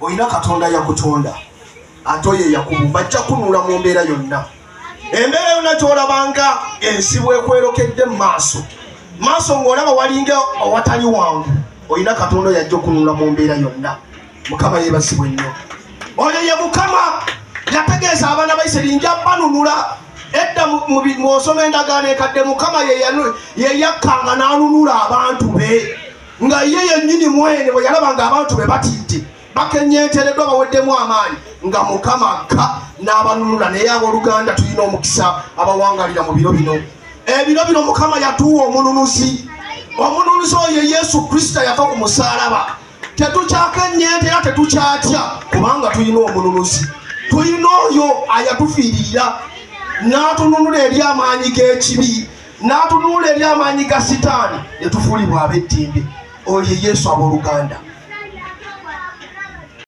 oyina Katonda yakutonda ate oyo yakubumba ajja kunula mu mbeera yonna. Embeera yonna gy'olabanga ensi bwekwerokedde mu maaso ng'olaba walinga owatali wangu, oyina Katonda yajja okunula mu mbeera yonna. Mukama yeebazibwe nnyo. Oyo ye Mukama yategeeza abaana ba Isirayiri nja banunula. Edda mw'osoma endagaano ekadde Mukama ye yakkanga n'anunula abantu be, nga ye yennyini mwene bwe yalaba ng'abantu be batidde bakenyeetereddwa baweddemu amaanyi, nga Mukama akka n'abanunula. Naye abooluganda tulina omukisa abawangalira mu biro bino. Ebiro bino Mukama yatuwa omununuzi. Omununuzi oyo Yesu Kristo yafa ku musaalaba. Tetukyakenyeetera, tetukyatya, kubanga tulina omununuzi. Tulina oyo ayatufiirira n'atununula eri amaanyi g'ekibi, n'atununula eri amaanyi ga Sitaani, ne tufuulibwa ab'eddembe. Oyo Yesu abooluganda.